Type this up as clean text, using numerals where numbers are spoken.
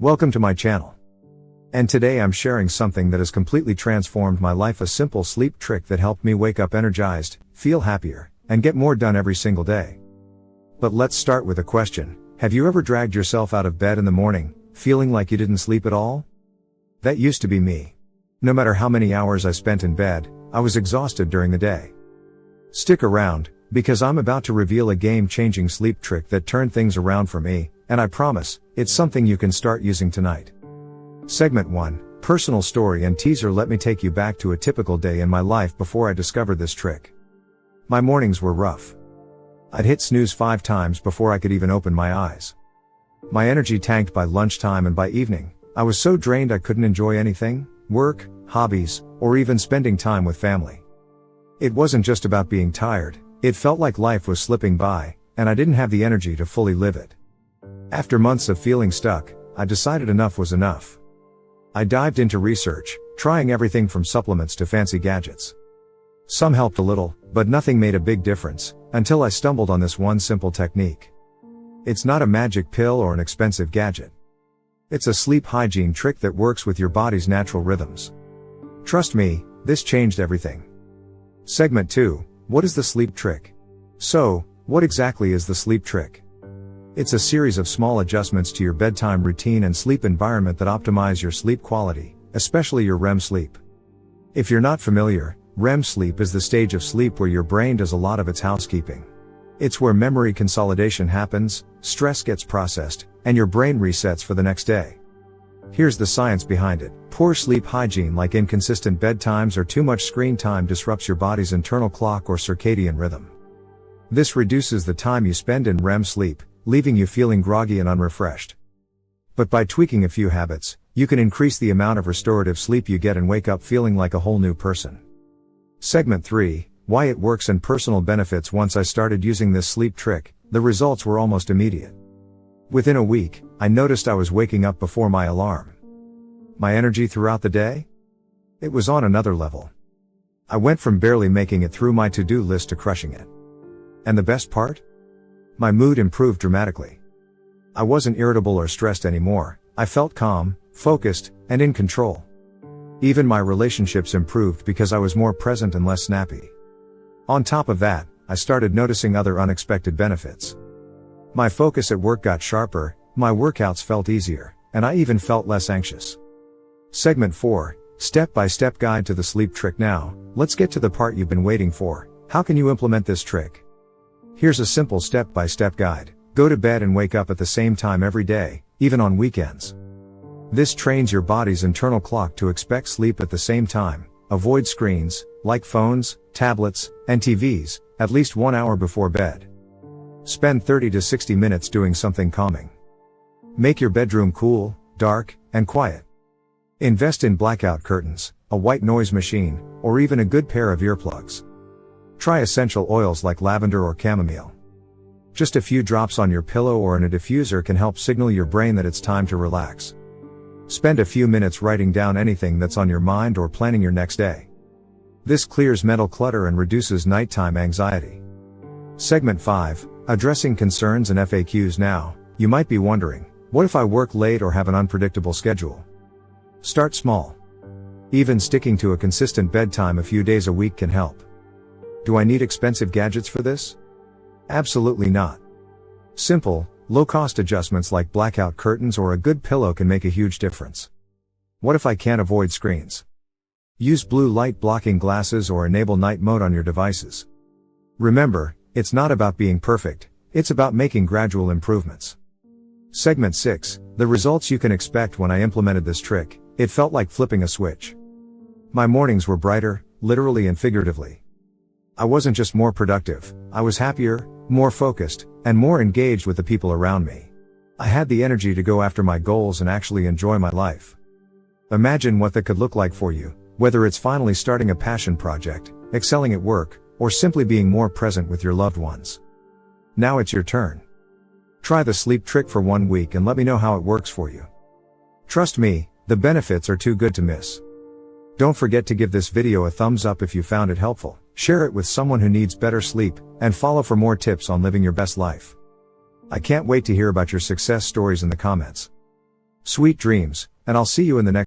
Welcome to my channel. And today I'm sharing something that has completely transformed my life, a simple sleep trick that helped me wake up energized, feel happier, and get more done every single day. But let's start with a question. Have you ever dragged yourself out of bed in the morning, feeling like you didn't sleep at all? That used to be me. No matter how many hours I spent in bed, I was exhausted during the day. Stick around, because I'm about to reveal a game-changing sleep trick that turned things around for me, and I promise, it's something you can start using tonight. Segment 1, Personal Story and Teaser. Let me take you back to a typical day in my life before I discovered this trick. My mornings were rough. I'd hit snooze 5 times before I could even open my eyes. My energy tanked by lunchtime, and by evening, I was so drained I couldn't enjoy anything, work, hobbies, or even spending time with family. It wasn't just about being tired, it felt like life was slipping by, and I didn't have the energy to fully live it. After months of feeling stuck, I decided enough was enough. I dived into research, trying everything from supplements to fancy gadgets. Some helped a little, but nothing made a big difference, until I stumbled on this one simple technique. It's not a magic pill or an expensive gadget. It's a sleep hygiene trick that works with your body's natural rhythms. Trust me, this changed everything. Segment 2, what is the sleep trick? So, what exactly is the sleep trick? It's a series of small adjustments to your bedtime routine and sleep environment that optimize your sleep quality, especially your REM sleep. If you're not familiar, REM sleep is the stage of sleep where your brain does a lot of its housekeeping. It's where memory consolidation happens, stress gets processed, and your brain resets for the next day. Here's the science behind it. Poor sleep hygiene, like inconsistent bedtimes or too much screen time, disrupts your body's internal clock or circadian rhythm. This reduces the time you spend in REM sleep, leaving you feeling groggy and unrefreshed. But by tweaking a few habits, you can increase the amount of restorative sleep you get and wake up feeling like a whole new person. Segment 3, why it works and personal benefits. Once I started using this sleep trick, the results were almost immediate. Within a week, I noticed I was waking up before my alarm. My energy throughout the day? It was on another level. I went from barely making it through my to-do list to crushing it. And the best part? My mood improved dramatically. I wasn't irritable or stressed anymore. I felt calm, focused, and in control. Even my relationships improved because I was more present and less snappy. On top of that, I started noticing other unexpected benefits. My focus at work got sharper, my workouts felt easier, and I even felt less anxious. Segment 4, Step-by-step guide to the sleep trick. Now, let's get to the part you've been waiting for. How can you implement this trick? Here's a simple step-by-step guide. Go to bed and wake up at the same time every day, even on weekends. This trains your body's internal clock to expect sleep at the same time. Avoid screens, like phones, tablets, and TVs, at least 1 hour before bed. Spend 30 to 60 minutes doing something calming. Make your bedroom cool, dark, and quiet. Invest in blackout curtains, a white noise machine, or even a good pair of earplugs. Try essential oils like lavender or chamomile. Just a few drops on your pillow or in a diffuser can help signal your brain that it's time to relax. Spend a few minutes writing down anything that's on your mind or planning your next day. This clears mental clutter and reduces nighttime anxiety. Segment 5, Addressing concerns and FAQs. Now, you might be wondering, what if I work late or have an unpredictable schedule? Start small. Even sticking to a consistent bedtime a few days a week can help. Do I need expensive gadgets for this? Absolutely not. Simple, low-cost adjustments like blackout curtains or a good pillow can make a huge difference. What if I can't avoid screens? Use blue light blocking glasses or enable night mode on your devices. Remember, it's not about being perfect, it's about making gradual improvements. Segment 6, the results you can expect. When I implemented this trick, it felt like flipping a switch. My mornings were brighter, literally and figuratively. I wasn't just more productive, I was happier, more focused, and more engaged with the people around me. I had the energy to go after my goals and actually enjoy my life. Imagine what that could look like for you, whether it's finally starting a passion project, excelling at work, or simply being more present with your loved ones. Now it's your turn. Try the sleep trick for 1 week and let me know how it works for you. Trust me, the benefits are too good to miss. Don't forget to give this video a thumbs up if you found it helpful, share it with someone who needs better sleep, and follow for more tips on living your best life. I can't wait to hear about your success stories in the comments. Sweet dreams, and I'll see you in the next